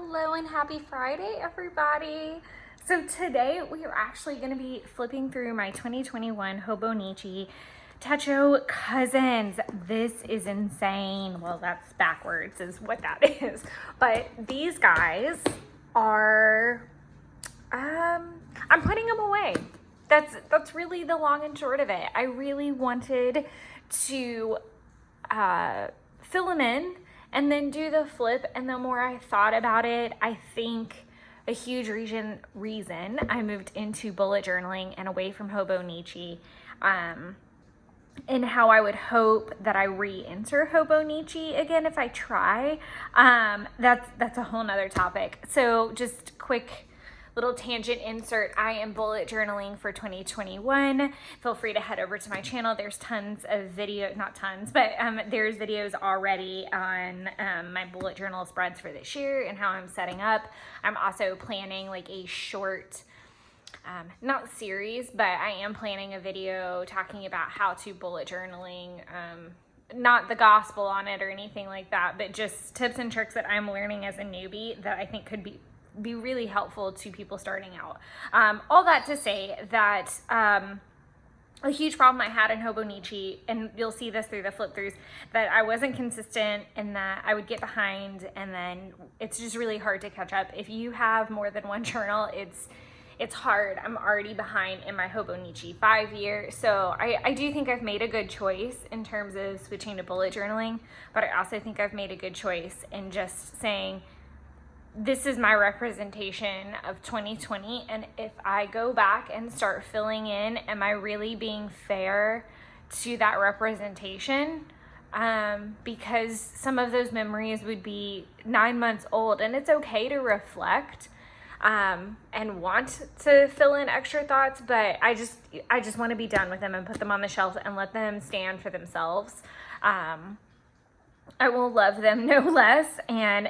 Hello and happy Friday, everybody. So today we are actually going to be flipping through my 2021 Hobonichi Techo cousins. This is insane. Well, that's backwards is what that is. But these guys are, I'm putting them away. That's really the long and short of it. I really wanted to fill them in and then do the flip. And the more I thought about it, I think a huge reason I moved into bullet journaling and away from Hobonichi, and how I would hope that I re-enter Hobonichi again if I try. That's a whole nother topic. So just quick little tangent insert. I am bullet journaling for 2021. Feel free to head over to my channel. There's tons of not tons, but there's videos already on my bullet journal spreads for this year and how I'm setting up. I'm also planning like a short, not series, but I am planning a video talking about how to bullet journaling, not the gospel on it or anything like that, but just tips and tricks that I'm learning as a newbie that I think could be really helpful to people starting out. All that to say that a huge problem I had in Hobonichi, and you'll see this through the flip throughs, that I wasn't consistent and that I would get behind, and then it's just really hard to catch up. If you have more than one journal, it's hard. I'm already behind in my Hobonichi 5-year. So I do think I've made a good choice in terms of switching to bullet journaling, but I also think I've made a good choice in just saying, this is my representation of 2020, and if I go back and start filling in, am I really being fair to that representation? Because some of those memories would be 9 months old, and it's okay to reflect and want to fill in extra thoughts, but I just want to be done with them and put them on the shelf and let them stand for themselves. I will love them no less, and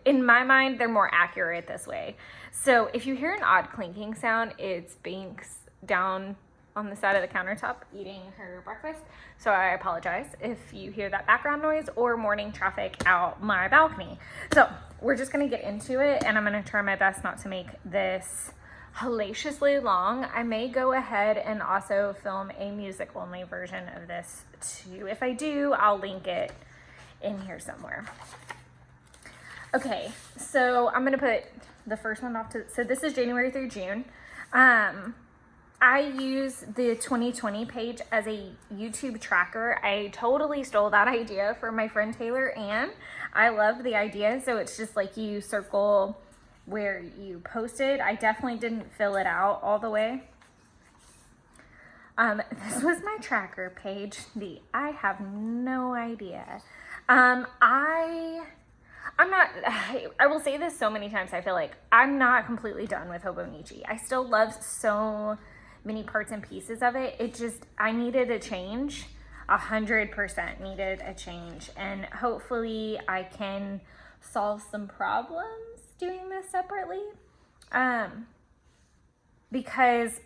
in my mind, they're more accurate this way. So if you hear an odd clinking sound, it's Binks down on the side of the countertop eating her breakfast. So I apologize if you hear that background noise or morning traffic out my balcony. So we're just gonna get into it, and I'm gonna try my best not to make this hellaciously long. I may go ahead and also film a music only version of this too. If I do, I'll link it in here somewhere. Okay, so I'm gonna put the first one off so this is January through June. I use the 2020 page as a YouTube tracker. I totally stole that idea from my friend Taylor Ann. I love the idea. So it's just like you circle where you posted. I definitely didn't fill it out all the way. This was my tracker page. I have no idea. I will say this so many times, I feel like I'm not completely done with Hobonichi. I still love so many parts and pieces of it. I needed a change, 100% needed a change. And hopefully I can solve some problems doing this separately. Because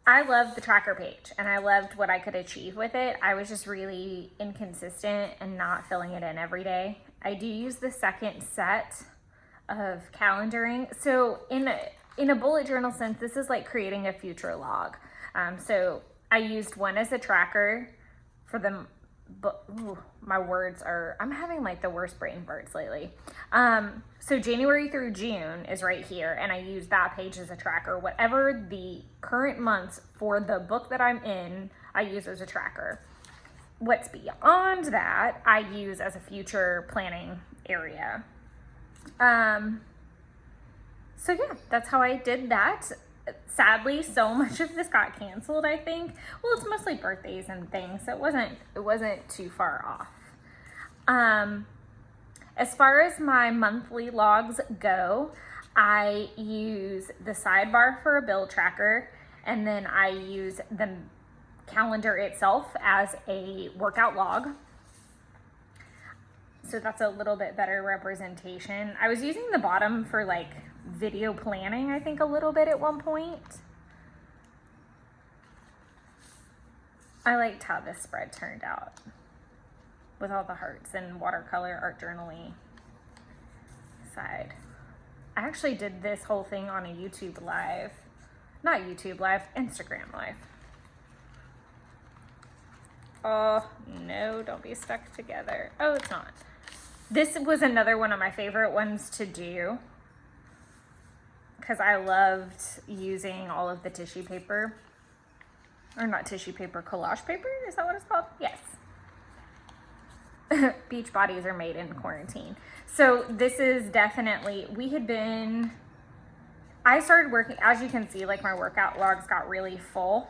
I loved the tracker page and I loved what I could achieve with it. I was just really inconsistent and not filling it in every day. I do use the second set of calendaring. So in a bullet journal sense, this is like creating a future log. So I used one as a tracker for them. But I'm having like the worst brain bursts lately. So January through June is right here, and I use that page as a tracker. Whatever the current months for the book that I'm in, I use as a tracker. What's beyond that, I use as a future planning area. So yeah, that's how I did that. Sadly, so much of this got canceled, I think. Well, it's mostly birthdays and things, so it wasn't too far off. As far as my monthly logs go, I use the sidebar for a bill tracker, and then I use the calendar itself as a workout log. So that's a little bit better representation. I was using the bottom for like video planning, I think, a little bit at one point. I liked how this spread turned out with all the hearts and watercolor art journaling side. I actually did this whole thing on a YouTube live. Not YouTube live, Instagram live. Oh, no, don't be stuck together. Oh, it's not. This was another one of my favorite ones to do because I loved using all of the tissue paper. Or not tissue paper, collage paper? Is that what it's called? Yes. Beach bodies are made in quarantine. So this is definitely, I started working, as you can see, like my workout logs got really full.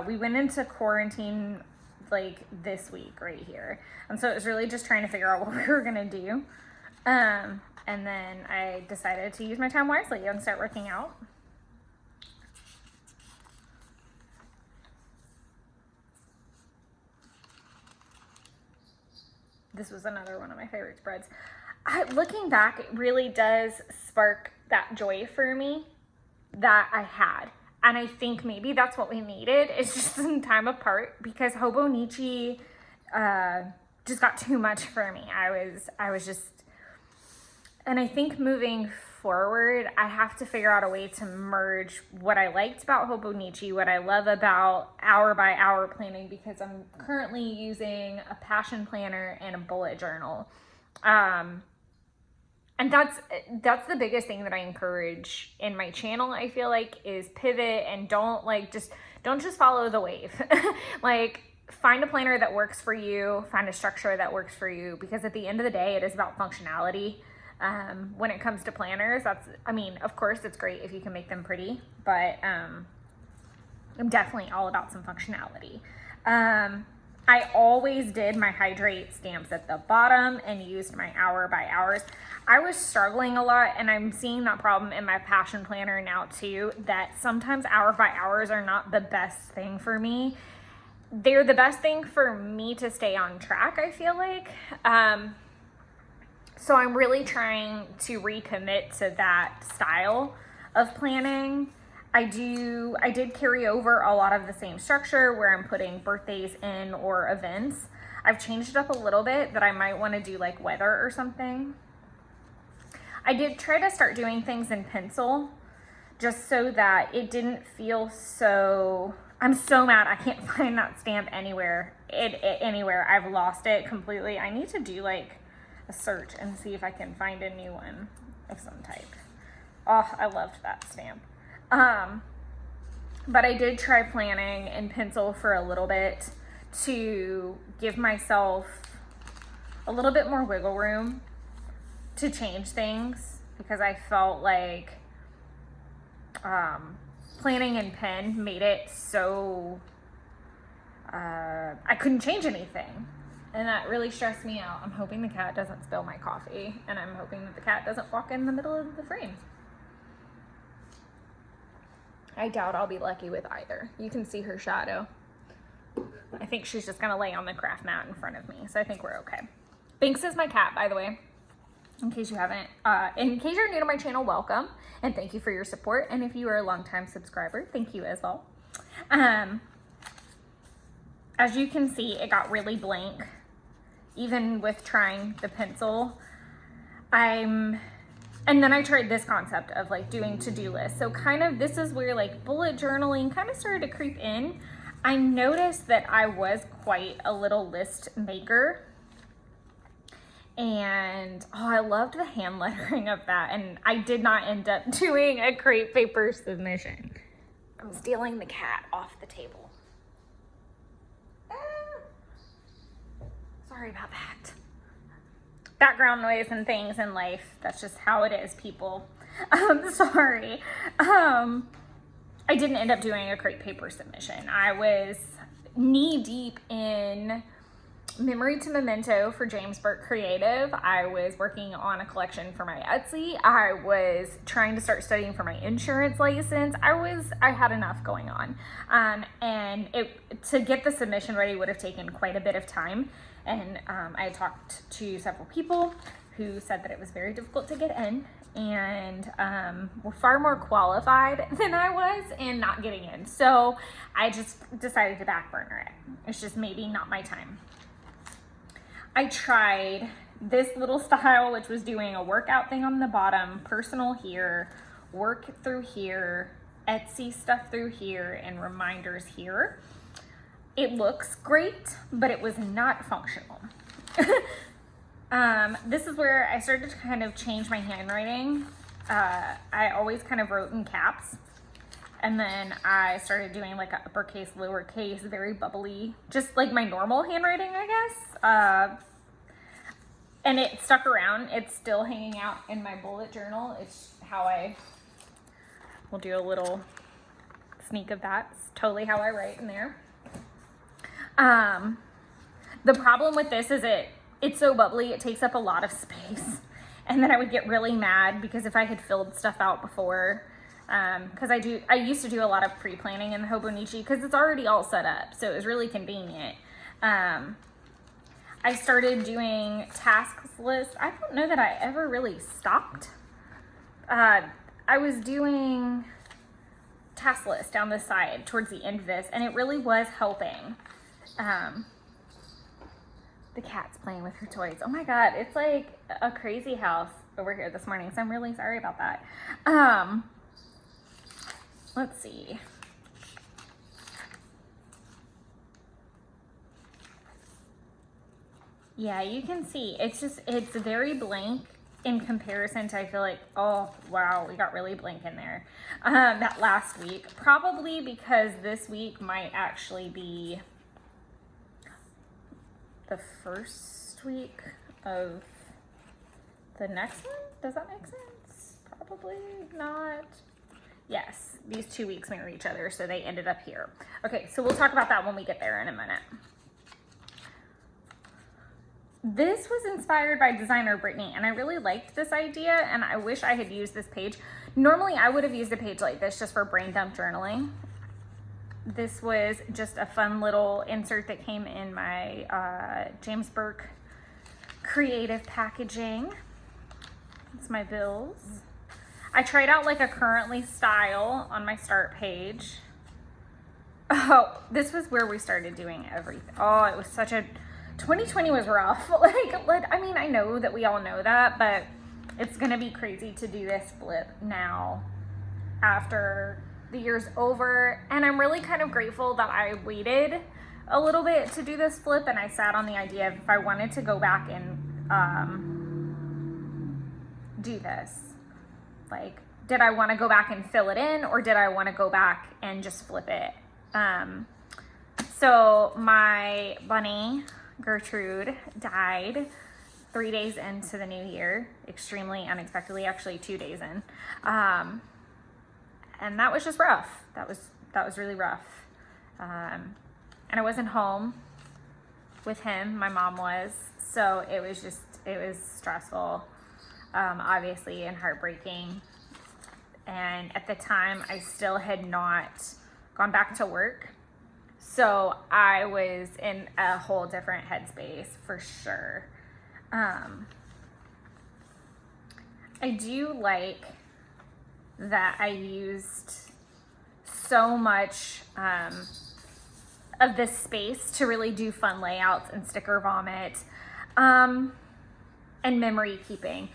We went into quarantine like this week right here. And so it was really just trying to figure out what we were gonna do. And then I decided to use my time wisely and start working out. This was another one of my favorite spreads. Looking back, it really does spark that joy for me that I had. And I think maybe that's what we needed, is just some time apart, because Hobonichi just got too much for me. I was just, and I think moving forward, I have to figure out a way to merge what I liked about Hobonichi, what I love about hour by hour planning, because I'm currently using a passion planner and a bullet journal. And that's the biggest thing that I encourage in my channel, I feel like, is pivot and don't just follow the wave. Like, find a planner that works for you, find a structure that works for you, because at the end of the day, it is about functionality. When it comes to planners, of course it's great if you can make them pretty, but I'm definitely all about some functionality. I always did my hydrate stamps at the bottom and used my hour by hours. I was struggling a lot, and I'm seeing that problem in my passion planner now too, that sometimes hour by hours are not the best thing for me. They're the best thing for me to stay on track, I feel like. So I'm really trying to recommit to that style of planning. I did carry over a lot of the same structure where I'm putting birthdays in or events. I've changed it up a little bit, that I might want to do like weather or something. I did try to start doing things in pencil, just so that it didn't feel so, I'm so mad I can't find that stamp anywhere. Anywhere. I've lost it completely. I need to do like a search and see if I can find a new one of some type. Oh, I loved that stamp. But I did try planning in pencil for a little bit to give myself a little bit more wiggle room to change things, because I felt like planning in pen made it so I couldn't change anything. And that really stressed me out. I'm hoping the cat doesn't spill my coffee, and I'm hoping that the cat doesn't walk in the middle of the frame. I doubt I'll be lucky with either. You can see her shadow. I think she's just gonna lay on the craft mat in front of me, so I think we're okay. Binks is my cat, by the way, in case you haven't. In case you're new to my channel, welcome, and thank you for your support. And if you are a longtime subscriber, thank you as well. As you can see, it got really blank, even with trying the pencil. And then I tried this concept of like doing to-do lists. So kind of, this is where like bullet journaling kind of started to creep in. I noticed that I was quite a little list maker. And oh, I loved the hand lettering of that. And I did not end up doing a crepe paper submission. I'm stealing the cat off the table. Sorry about that. Background noise and things in life. That's just how it is, people. Sorry. I didn't end up doing a crepe paper submission. I was knee deep in Memory to Memento for James Burke Creative. I was working on a collection for my Etsy. I was trying to start studying for my insurance license. I had enough going on. And to get the submission ready would have taken quite a bit of time. And I talked to several people who said that it was very difficult to get in, and were far more qualified than I was in not getting in. So I just decided to back burner it. It's just maybe not my time. I tried this little style, which was doing a workout thing on the bottom, personal here, work through here, Etsy stuff through here, and reminders here. It looks great, but it was not functional. This is where I started to kind of change my handwriting. I always kind of wrote in caps, and then I started doing like a uppercase, lowercase, very bubbly, just like my normal handwriting, I guess. And it stuck around. It's still hanging out in my bullet journal. It's how we'll do a little sneak of that. It's totally how I write in there. The problem with this is it's so bubbly, it takes up a lot of space. And then I would get really mad because if I had filled stuff out before, because I used to do a lot of pre-planning in the Hobonichi because it's already all set up. So it was really convenient. I started doing tasks lists. I don't know that I ever really stopped. I was doing task lists down the side towards the end of this, and it really was helping. The cat's playing with her toys. Oh my God, it's like a crazy house over here this morning, so I'm really sorry about that. Let's see. Yeah, you can see it's very blank in comparison to, I feel like, oh wow, we got really blank in there that last week, probably because this week might actually be the first week of the next one. Does that make sense? Probably not. Yes, these 2 weeks mirror each other, so they ended up here. Okay, so we'll talk about that when we get there in a minute. This was inspired by designer Brittany, and I really liked this idea, and I wish I had used this page. Normally, I would have used a page like this just for brain dump journaling. This was just a fun little insert that came in my James Burke creative packaging. It's my bills. I tried out like a currently style on my start page. Oh, this was where we started doing everything. Oh, it was such a... 2020 was rough. I mean, I know that we all know that, but it's gonna be crazy to do this flip now after the year's over. And I'm really kind of grateful that I waited a little bit to do this flip, and I sat on the idea of if I wanted to go back and do this. Like, did I want to go back and fill it in, or did I want to go back and just flip it? So my bunny, Gertrude, died 3 days into the new year, extremely unexpectedly, actually 2 days in. And that was just rough. That was really rough. And I wasn't home with him. My mom was. So it was stressful, obviously, and heartbreaking. And at the time, I still had not gone back to work. So I was in a whole different headspace for sure. I do like that I used so much of this space to really do fun layouts and sticker vomit and memory keeping.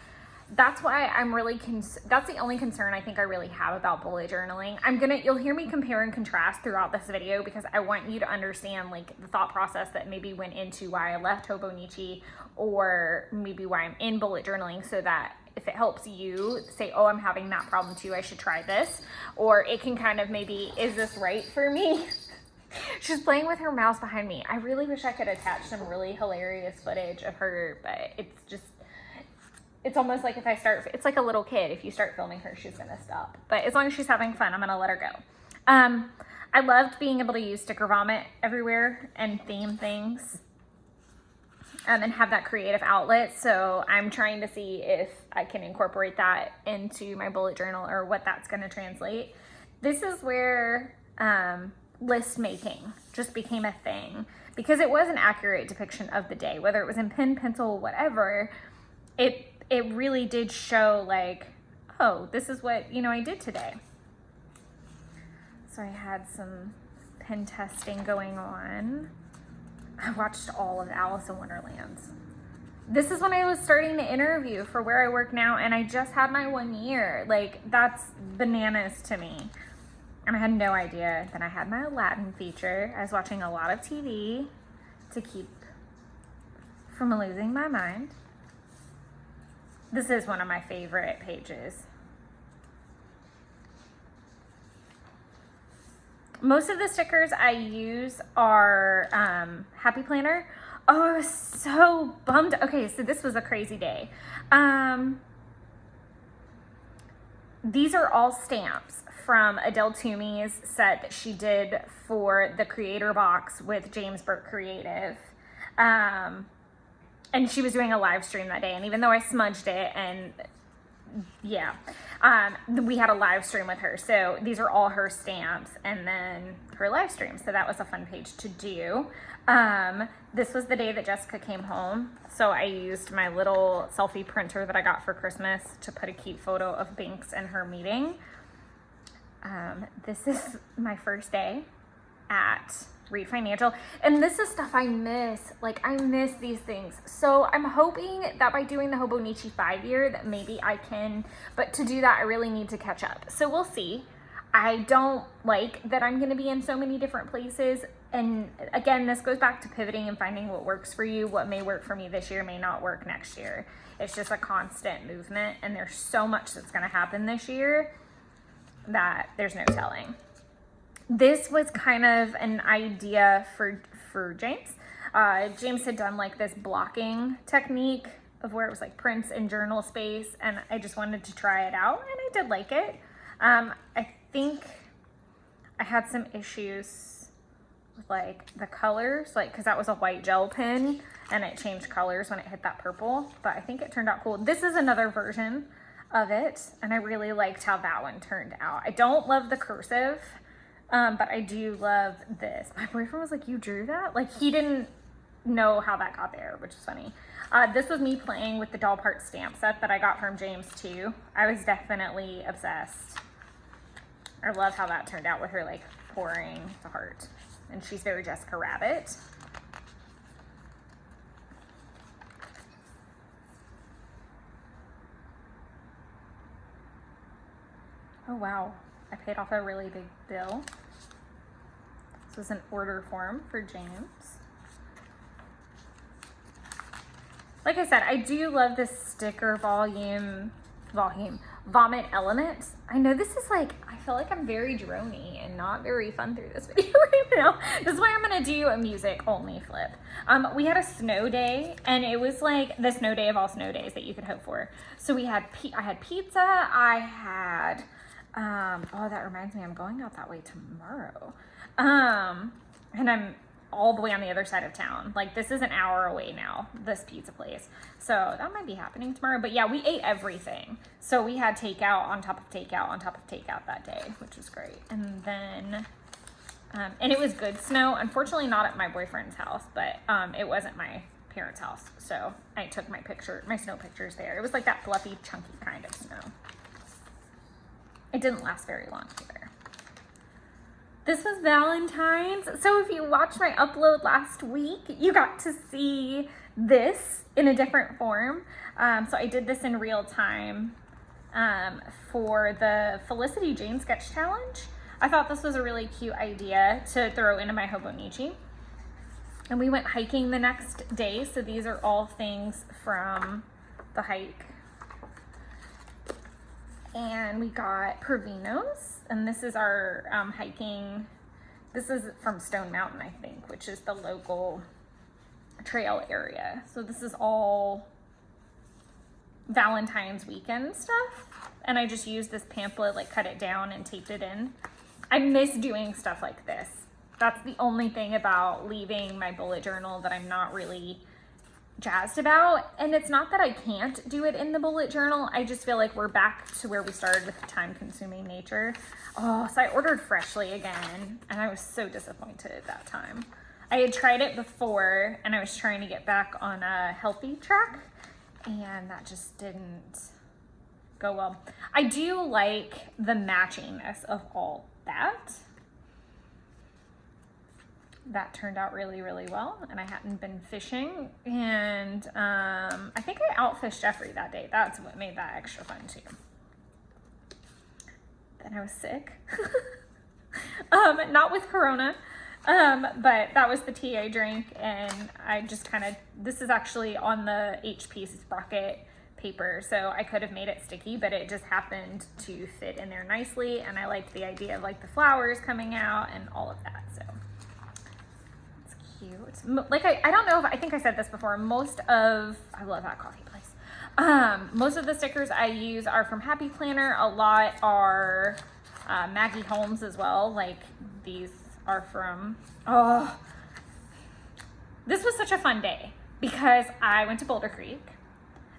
That's why I'm really, that's the only concern I think I really have about bullet journaling. You'll hear me compare and contrast throughout this video because I want you to understand like the thought process that maybe went into why I left Hobonichi, or maybe why I'm in bullet journaling, so that if it helps you say, oh, I'm having that problem too, I should try this. Or it can kind of maybe, is this right for me? She's playing with her mouse behind me. I really wish I could attach some really hilarious footage of her, but it's almost like if I start, it's like a little kid. If you start filming her, she's gonna stop. But as long as she's having fun, I'm gonna let her go. I loved being able to use sticker vomit everywhere and theme things and have that creative outlet. So I'm trying to see if I can incorporate that into my bullet journal or what that's gonna translate. This is where list making just became a thing because it was an accurate depiction of the day, whether it was in pen, pencil, whatever. It really did show like, oh, this is what, I did today. So I had some pen testing going on. I watched all of Alice in Wonderland. This is when I was starting to interview for where I work now, and I just had my 1 year. Like, that's bananas to me. And I had no idea. Then I had my Aladdin feature. I was watching a lot of TV to keep from losing my mind. This is one of my favorite pages. Most of the stickers I use are Happy Planner. Oh, I was so bummed. Okay, so this was a crazy day. These are all stamps from Adele Toomey's set that she did for the creator box with James Burke Creative. And she was doing a live stream that day. And even though I smudged it and yeah, we had a live stream with her. So these are all her stamps and then her live stream. So that was a fun page to do. This was the day that Jessica came home. So I used my little selfie printer that I got for Christmas to put a cute photo of Binks and her meeting. This is my first day at Reed Financial, and this is stuff I miss. Like, I miss these things. So I'm hoping that by doing the Hobonichi 5-year that maybe I can, but to do that I really need to catch up. So we'll see. I don't like that I'm going to be in so many different places. And again, this goes back to pivoting and finding what works for you. What may work for me this year may not work next year. It's just a constant movement, and there's so much that's going to happen this year that there's no telling. This was kind of an idea for James. James had done like this blocking technique of where it was like prints and journal space, and I just wanted to try it out, and I did like it. I think I had some issues with like the colors, like because that was a white gel pen and it changed colors when it hit that purple, but I think it turned out cool. This is another version of it, and I really liked how that one turned out. I don't love the cursive, but I do love this. My boyfriend was like, "You drew that?" Like, he didn't know how that got there, which is funny. This was me playing with the doll part stamp set that I got from James too. I was definitely obsessed. I love how that turned out with her like pouring the heart, and she's very Jessica Rabbit. Oh wow, I paid off a really big bill. This was an order form for James. Like I said, I do love this sticker volume, Vomit Element. I know this is like, I feel like I'm very droney and not very fun through this video right now. This is why I'm gonna do a music only flip. We had a snow day, and it was like the snow day of all snow days that you could hope for. So we had, I had pizza, I had, oh, that reminds me, I'm going out that way tomorrow. And I'm all the way on the other side of town. Like, this is an hour away now, this pizza place. So that might be happening tomorrow. But yeah, we ate everything. So we had takeout on top of takeout on top of takeout that day, which was great. And then, and it was good snow. Unfortunately, not at my boyfriend's house, but it wasn't my parents' house. So I took my snow pictures there. It was like that fluffy, chunky kind of snow. It didn't last very long either. This was Valentine's. So if you watched my upload last week, you got to see this in a different form. So I did this in real time for the Felicity Jane Sketch Challenge. I thought this was a really cute idea to throw into my Hobonichi. And we went hiking the next day. So these are all things from the hike. And we got Pervinos, and this is our hiking. This is from Stone Mountain, I think, which is the local trail area. So this is all Valentine's weekend stuff. And I just used this pamphlet, like cut it down and taped it in. I miss doing stuff like this. That's the only thing about leaving my bullet journal that I'm not really jazzed about. And it's not that I can't do it in the bullet journal. I just feel like we're back to where we started with the time-consuming nature. Oh, so I ordered Freshly again, and I was so disappointed at that time. I had tried it before, and I was trying to get back on a healthy track, and that just didn't go well. I do like the matchingness of all that. that turned out really, really well, and I hadn't been fishing, and I think I outfished Jeffrey that day. That's what made that extra fun too. Then I was sick. Not with Corona, but that was the tea I drank, and I just kind of, this is actually on the HP sprocket paper, so I could have made it sticky, but it just happened to fit in there nicely, and I liked the idea of like the flowers coming out and all of that, so it's cute. Like I don't know if, I think I said this before, I love that coffee place. Most of the stickers I use are from Happy Planner. A lot are Maggie Holmes as well. Like these are from, this was such a fun day because I went to Boulder Creek.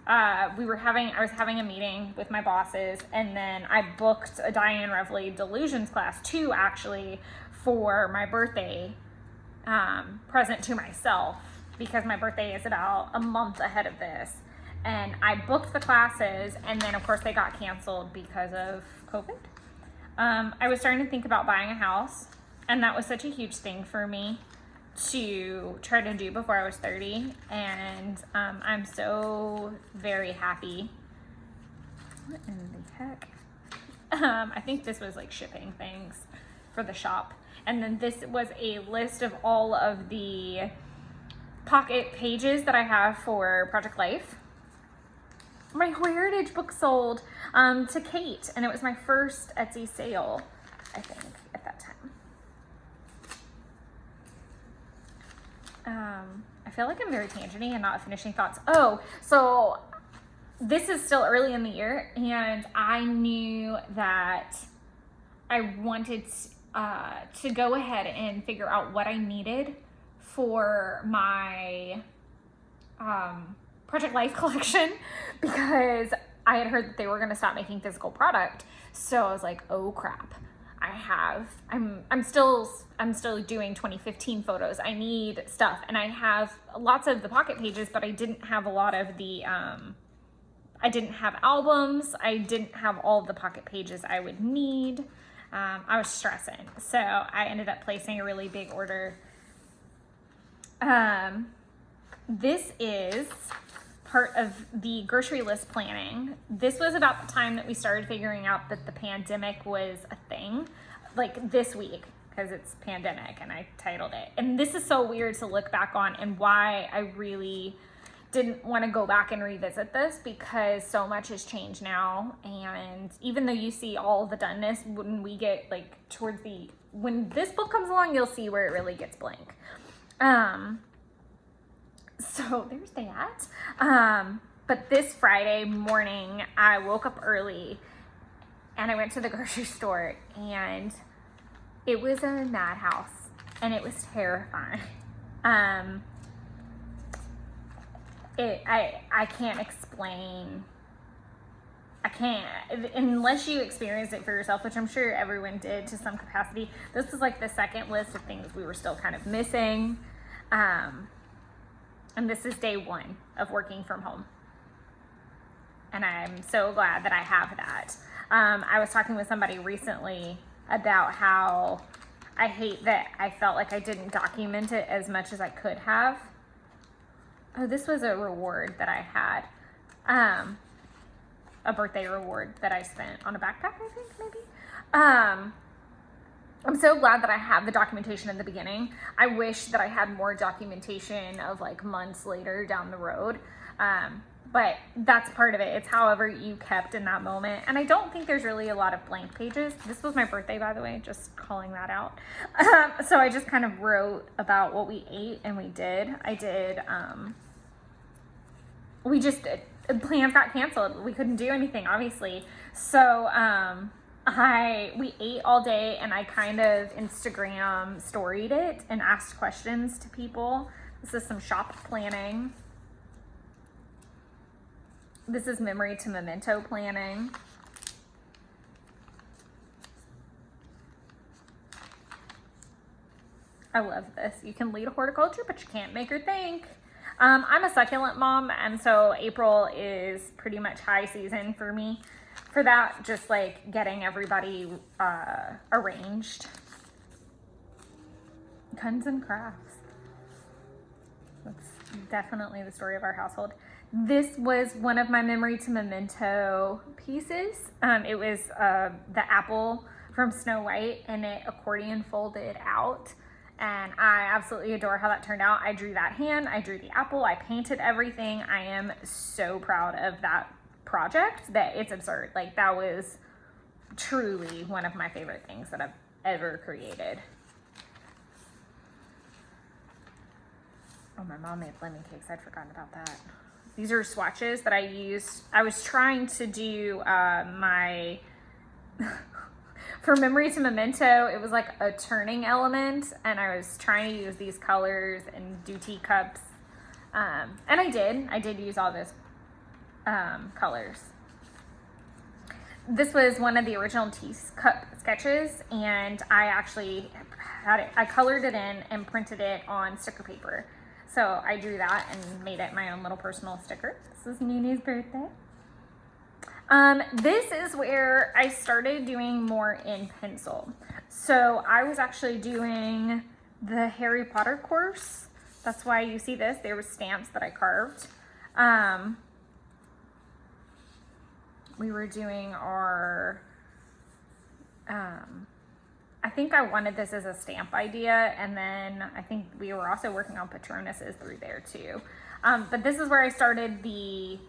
I was having a meeting with my bosses, and then I booked a Diane Revley Delusions class, 2 actually, for my birthday present to myself, because my birthday is about a month ahead of this. And I booked the classes, and then of course they got canceled because of COVID. I was starting to think about buying a house, and that was such a huge thing for me to try to do before I was 30, and I'm so very happy. What in the heck? I think this was like shipping things for the shop, and then this was a list of all of the pocket pages that I have for Project Life. My Heritage book sold to Kate, and it was my first Etsy sale, I think, at that time. I feel like I'm very tangenty and not finishing thoughts. Oh, so this is still early in the year, and I knew that I wanted to go ahead and figure out what I needed for my Project Life collection, because I had heard that they were going to stop making physical product. So I was like, oh crap. I'm still doing 2015 photos. I need stuff, and I have lots of the pocket pages, but I didn't have a lot of the I didn't have albums. I didn't have all of the pocket pages I would need. I was stressing, so I ended up placing a really big order. This is part of the grocery list planning. This was about the time that we started figuring out that the pandemic was a thing, like this week, because it's pandemic, and I titled it. And this is so weird to look back on, and why I really didn't want to go back and revisit this, because so much has changed now. And even though you see all the doneness, when we get like when this book comes along, you'll see where it really gets blank. So there's that. But this Friday morning, I woke up early and I went to the grocery store, and it was a madhouse, and it was terrifying. I can't explain. I can't, unless you experience it for yourself, which I'm sure everyone did to some capacity. This is like the second list of things we were still kind of missing. And this is day 1 of working from home. And I'm so glad that I have that. I was talking with somebody recently about how I hate that I felt like I didn't document it as much as I could have. Oh, this was a reward that I had. A birthday reward that I spent on a backpack, I think, maybe. I'm so glad that I have the documentation in the beginning. I wish that I had more documentation of like months later down the road. But that's part of it. It's however you kept in that moment. And I don't think there's really a lot of blank pages. This was my birthday, by the way, just calling that out. So I just kind of wrote about what we ate, and we did. Plans got canceled. We couldn't do anything, obviously. So, we ate all day, and I kind of Instagram storied it and asked questions to people. This is some shop planning. This is memory to memento planning. I love this. You can lead a horticulture, but you can't make her think. I'm a succulent mom, and so April is pretty much high season for me. For that, just like getting everybody arranged. Guns and crafts. That's definitely the story of our household. This was one of my memory to memento pieces. It was the apple from Snow White, and it accordion folded out. And I absolutely adore how that turned out. I drew that hand, I drew the apple, I painted everything. I am so proud of that project that it's absurd. Like, that was truly one of my favorite things that I've ever created. Oh, my mom made lemon cakes. I'd forgotten about that. These are swatches that I used. I was trying to do my, for memory to memento, it was like a turning element, and I was trying to use these colors and do teacups. And I did use all those colors. This was one of the original teacup sketches, and I actually had it, I colored it in and printed it on sticker paper. So I drew that and made it my own little personal sticker. This is Nini's birthday. This is where I started doing more in pencil. So I was actually doing the Harry Potter course. That's why you see this. There were stamps that I carved. We were doing our, I think I wanted this as a stamp idea, and then I think we were also working on Patronuses through there too. But this is where I started the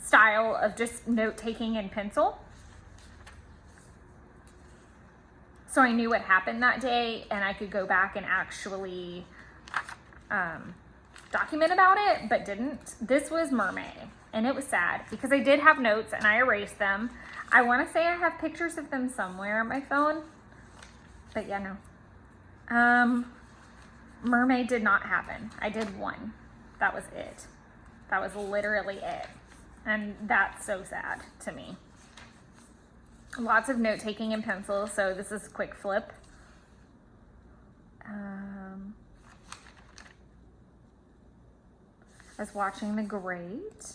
style of just note-taking in pencil. So I knew what happened that day, and I could go back and actually document about it, but didn't. This was Mermaid, and it was sad because I did have notes and I erased them. I want to say I have pictures of them somewhere on my phone, but yeah, no. Mermaid did not happen. I did one. That was it. That was literally it. And that's so sad to me. Lots of note taking in pencil. So this is quick flip. I was watching The Great.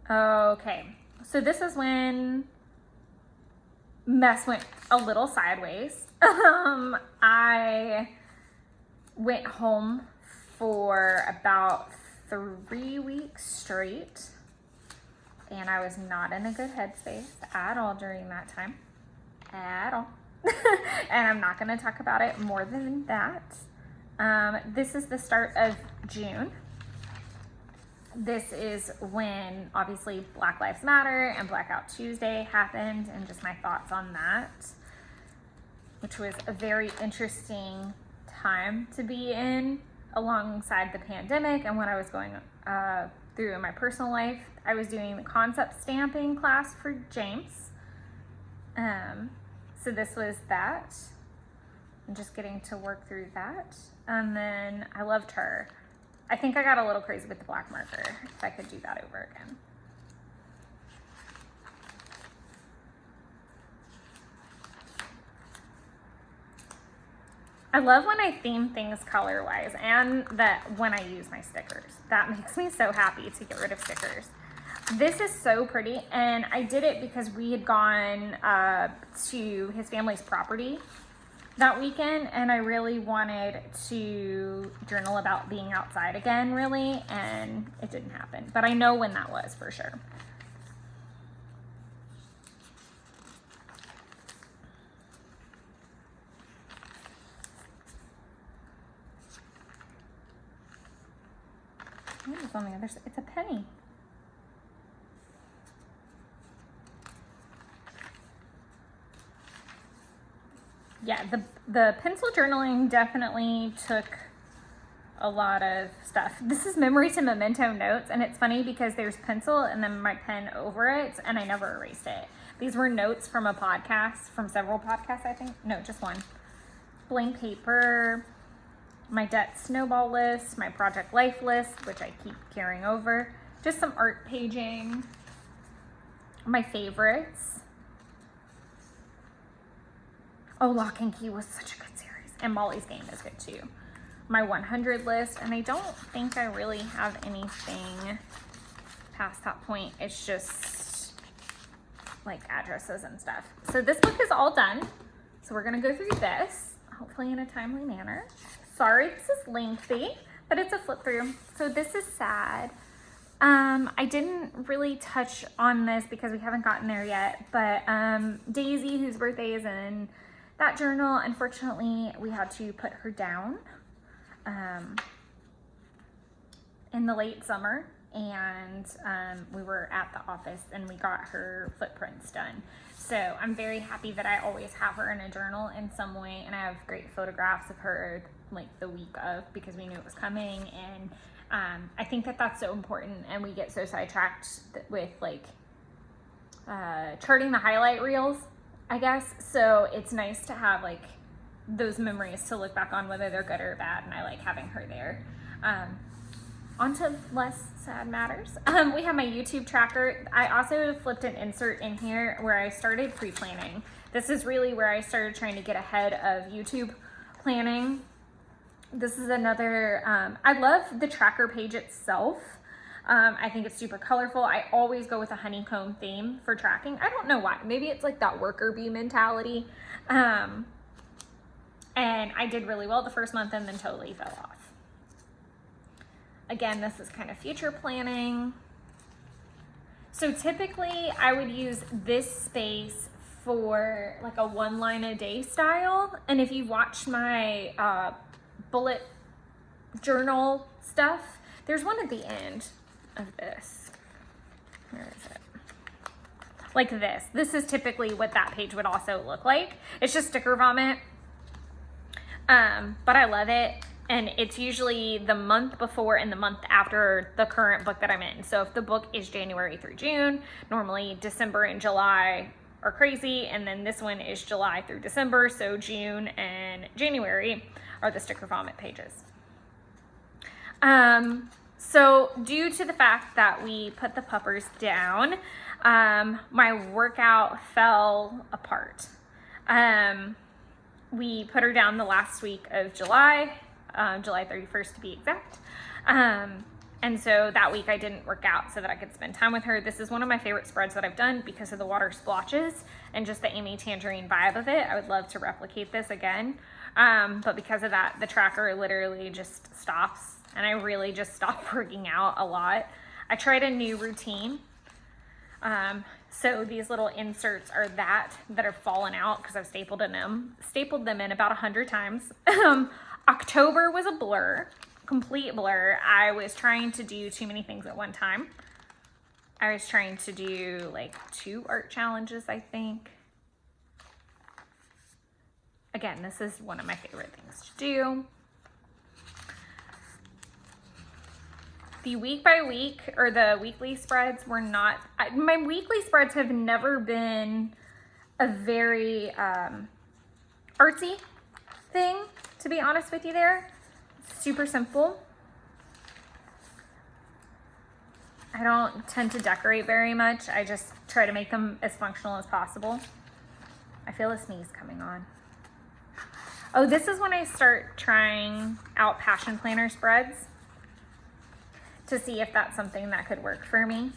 Okay, so this is when mess went a little sideways. I went home for about 3 weeks straight, and I was not in a good headspace at all during that time, at all. And I'm not going to talk about it more than that. This is the start of June. This is when obviously Black Lives Matter and Blackout Tuesday happened, and just my thoughts on that, which was a very interesting time to be in alongside the pandemic and what I was going through in my personal life. I was doing the concept stamping class for James. So this was that. I'm just getting to work through that. And then I loved her. I think I got a little crazy with the black marker, if I could do that over again. I love when I theme things color-wise, and that when I use my stickers. That makes me so happy to get rid of stickers. This is so pretty, and I did it because we had gone to his family's property that weekend, and I really wanted to journal about being outside again, really, and it didn't happen. But I know when that was for sure. What is on the other side? It's a penny. Yeah, the pencil journaling definitely took a lot of stuff. This is memory to memento notes, and it's funny because there's pencil and then my pen over it, and I never erased it. These were notes from a podcast, from several podcasts, I think. No, just one. Blank paper, my debt snowball list, my project life list, which I keep carrying over. Just some art paging, my favorites. Oh, Lock and Key was such a good series. And Molly's Game is good too. My 100 list, and I don't think I really have anything past that point. It's just like addresses and stuff. So this book is all done. So we're gonna go through this, hopefully in a timely manner. Sorry, this is lengthy, but it's a flip through. So this is sad. I didn't really touch on this because we haven't gotten there yet, but Daisy, whose birthday is in that journal, unfortunately, we had to put her down in the late summer, and we were at the office and we got her footprints done. So I'm very happy that I always have her in a journal in some way, and I have great photographs of her like the week of, because we knew it was coming. And I think that that's so important, and we get so sidetracked with like charting the highlight reels, I guess. So it's nice to have like those memories to look back on, whether they're good or bad, and I like having her there. On to less sad matters. We have my YouTube tracker. I also flipped an insert in here where I started pre-planning. This is really where I started trying to get ahead of YouTube planning. This is another, I love the tracker page itself. I think it's super colorful. I always go with a honeycomb theme for tracking. I don't know why. Maybe it's like that worker bee mentality. And I did really well the first month and then totally fell off. Again, this is kind of future planning. So typically I would use this space for like a 1 line a day style. And if you watch my bullet journal stuff, there's one at the end of this. Where is it? Like this. This is typically what that page would also look like. It's just sticker vomit. But I love it. And it's usually the month before and the month after the current book that I'm in. So if the book is January through June, normally December and July are crazy. And then this one is July through December. So June and January are the sticker vomit pages. So due to the fact that we put the puppers down, my workout fell apart. We put her down the last week of July. July 31st to be exact. And so that week I didn't work out so that I could spend time with her. This is one of my favorite spreads that I've done because of the water splotches and just the Amy Tangerine vibe of it. I would love to replicate this again. But because of that, the tracker literally just stops, and I really just stopped working out a lot. I tried a new routine. So these little inserts are that are fallen out because I've stapled them in about 100 times. October was a blur, complete blur. I was trying to do too many things at one time. I was trying to do like 2 art challenges, I think. Again, this is one of my favorite things to do. The week by week, or the weekly spreads were not, my weekly spreads have never been a very artsy thing, to be honest with you there. Super simple. I don't tend to decorate very much. I just try to make them as functional as possible. I feel a sneeze coming on. Oh, this is when I start trying out passion planner spreads to see if that's something that could work for me.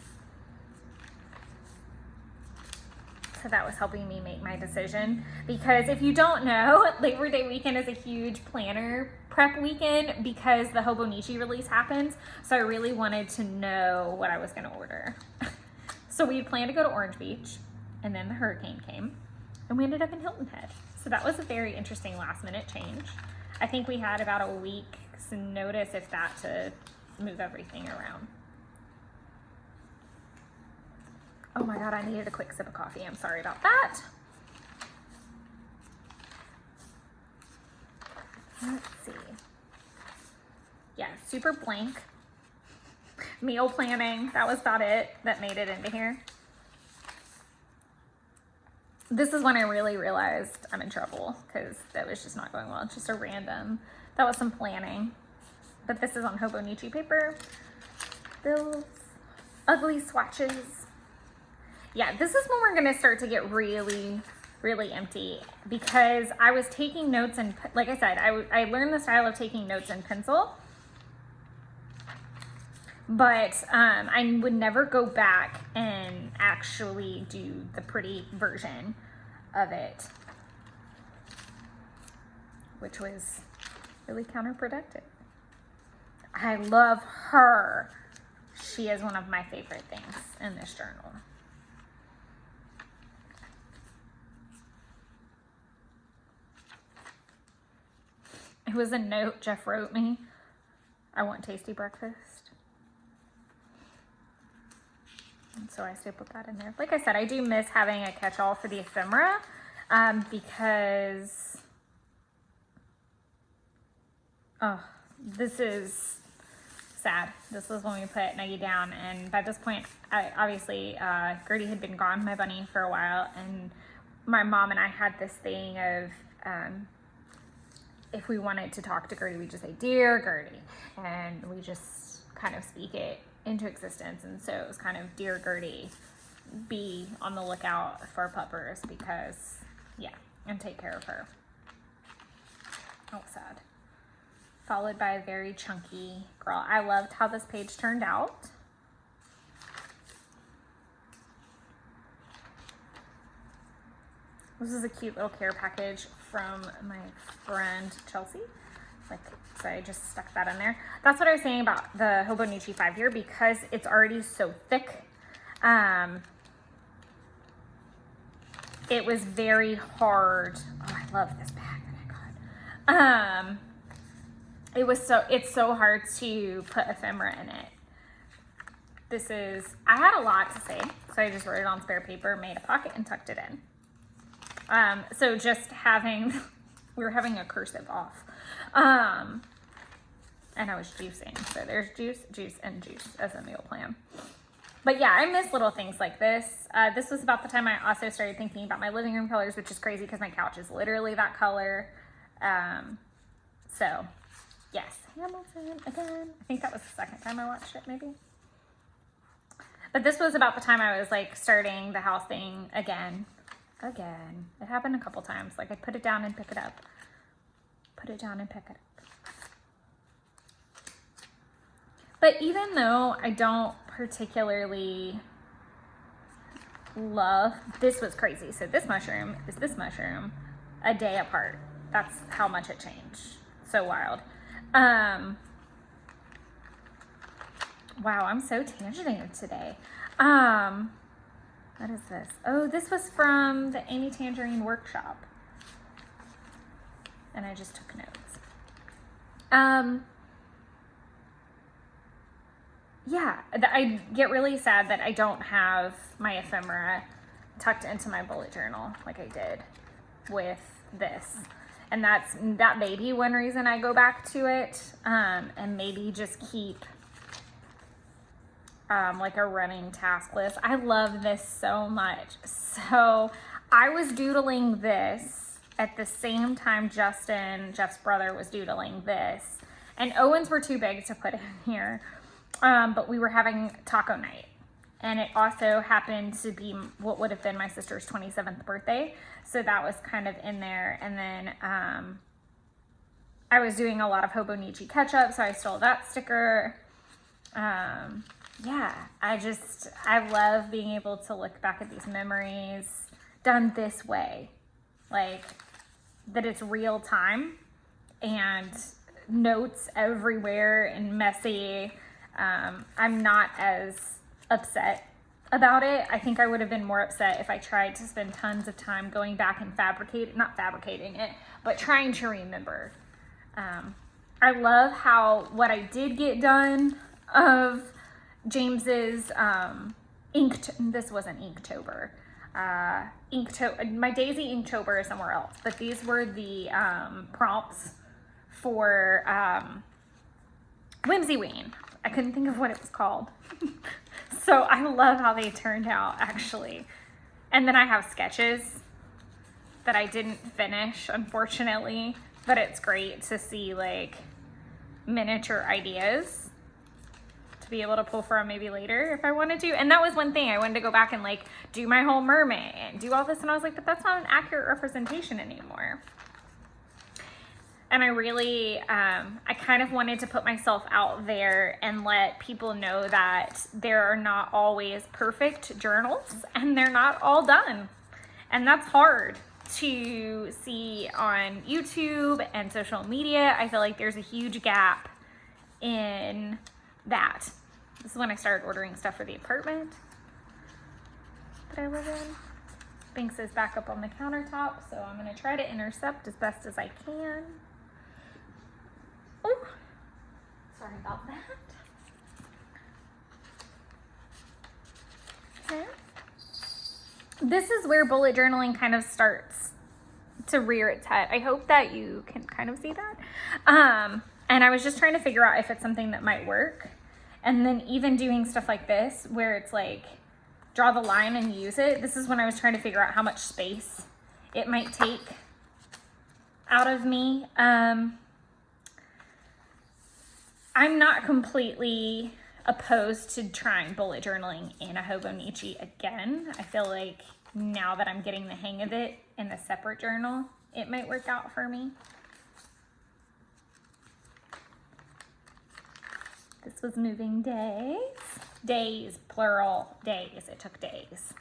So that was helping me make my decision, because if you don't know, Labor Day weekend is a huge planner prep weekend because the Hobonichi release happens. So I really wanted to know what I was going to order. So we had planned to go to Orange Beach, and then the hurricane came and we ended up in Hilton Head. So that was a very interesting last minute change. I think we had about a week's notice, if that, to move everything around. Oh my God, I needed a quick sip of coffee. I'm sorry about that. Let's see. Yeah, super blank. Meal planning, that was about it that made it into here. This is when I really realized I'm in trouble, because that was just not going well. It's just a random, that was some planning. But this is on Hobonichi paper. Bills, ugly swatches. Yeah, this is when we're gonna start to get really, really empty, because I was taking notes, and like I said, I learned the style of taking notes in pencil. but I would never go back and actually do the pretty version of it, which was really counterproductive. I love her. She is one of my favorite things in this journal. It was a note Jeff wrote me. I want tasty breakfast. And so I stapled that in there. Like I said, I do miss having a catch-all for the ephemera because, oh, this is sad. This was when we put Nuggie down, and by this point, obviously, Gertie had been gone, my bunny, for a while, and my mom and I had this thing of, if we wanted to talk to Gertie, we just say, "Dear Gertie," and we just kind of speak it into existence. And so it was kind of, "Dear Gertie, be on the lookout for puppers," because, yeah, and take care of her. Oh, sad. Followed by a very chunky girl. I loved how this page turned out. This is a cute little care package from my friend Chelsea. So I just stuck that in there. That's what I was saying about the Hobonichi 5-year, because it's already so thick. It was very hard. Oh, I love this bag that I got. It's so hard to put ephemera in it. I had a lot to say, so I just wrote it on spare paper, made a pocket, and tucked it in. So just we were having a cursive off. And I was juicing. So there's juice, juice, and juice as a meal plan. But yeah, I miss little things like this. This was about the time I also started thinking about my living room colors, which is crazy because my couch is literally that color. So yes, Hamilton again. I think that was the second time I watched it, maybe. But this was about the time I was like starting the house thing again. It happened a couple times. Like I'd put it down and pick it up. Put it down and pick it up. But even though I don't particularly love, this was crazy. So this mushroom is this mushroom a day apart. That's how much it changed. So wild. Wow, I'm so tangentative today. What is this? Oh, this was from the Amy Tangerine workshop. And I just took notes. Yeah, I get really sad that I don't have my ephemera tucked into my bullet journal like I did with this. And that may be one reason I go back to it, and maybe just keep like a running task list. I love this so much. So I was doodling this at the same time Jeff's brother, was doodling this. And Owen's were too big to put in here. But we were having taco night. And it also happened to be what would have been my sister's 27th birthday. So that was kind of in there. And then I was doing a lot of Hobonichi ketchup, so I stole that sticker. Yeah, I love being able to look back at these memories done this way. Like, that it's real time and notes everywhere and messy. I'm not as upset about it. I think I would have been more upset if I tried to spend tons of time going back and not fabricating it, but trying to remember. I love how what I did get done of James's this wasn't Inktober. My Daisy Inktober is somewhere else, but these were the prompts for Whimsyween. I couldn't think of what it was called. So I love how they turned out, actually. And then I have sketches that I didn't finish, unfortunately, but it's great to see like miniature ideas to be able to pull from maybe later if I wanted to. And that was one thing. I wanted to go back and like do my whole mermaid and do all this, and I was like, but that's not an accurate representation anymore. And I really, I kind of wanted to put myself out there and let people know that there are not always perfect journals and they're not all done. And that's hard to see on YouTube and social media. I feel like there's a huge gap in that. This is when I started ordering stuff for the apartment that I live in. Binks is back up on the countertop, so I'm gonna try to intercept as best as I can. Oh, sorry about that. Okay. This is where bullet journaling kind of starts to rear its head. I hope that you can kind of see that. And I was just trying to figure out if it's something that might work. And then even doing stuff like this, where it's like, draw the line and use it. This is when I was trying to figure out how much space it might take out of me. I'm not completely opposed to trying bullet journaling in a Hobonichi again. I feel like now that I'm getting the hang of it in a separate journal, it might work out for me. This was moving days. Days, plural, days. It took days.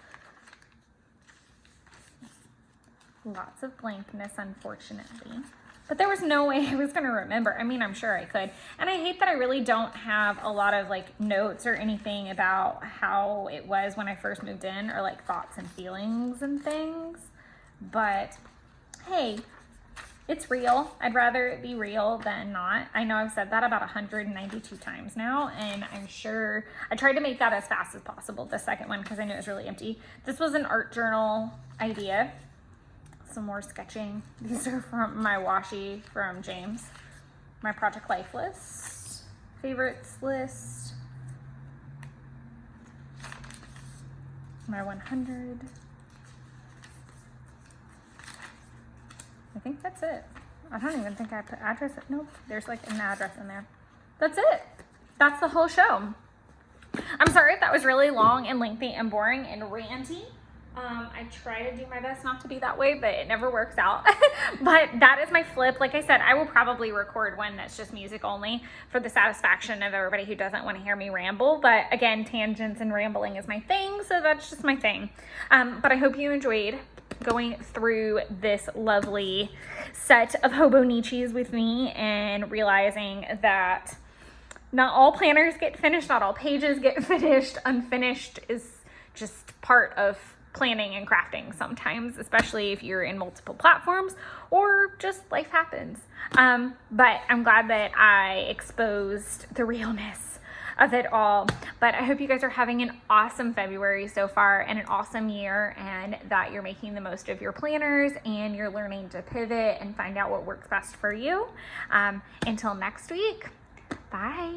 Lots of blankness, unfortunately. But there was no way I was going to remember. I mean, I'm sure I could. And I hate that I really don't have a lot of like notes or anything about how it was when I first moved in, or like thoughts and feelings and things. But hey, it's real. I'd rather it be real than not. I know I've said that about 192 times now, and I'm sure I tried to make that as fast as possible, the second one, because I knew it was really empty. This was an art journal idea. Some more sketching. These are from my washi from James. My project life list, favorites list, my 100. I think that's it. I don't even think I put address. Nope, there's like an address in there. That's it. That's the whole show. I'm sorry if that was really long and lengthy and boring and ranty. I try to do my best not to be that way, but it never works out. But that is my flip. Like I said, I will probably record one that's just music only for the satisfaction of everybody who doesn't want to hear me ramble. But again, tangents and rambling is my thing, so that's just my thing. But I hope you enjoyed going through this lovely set of Hobonichis with me and realizing that not all planners get finished, not all pages get finished. Unfinished is just part of planning and crafting sometimes, especially if you're in multiple platforms or just life happens. But I'm glad that I exposed the realness of it all. But I hope you guys are having an awesome February so far and an awesome year, and that you're making the most of your planners and you're learning to pivot and find out what works best for you. Until next week, bye.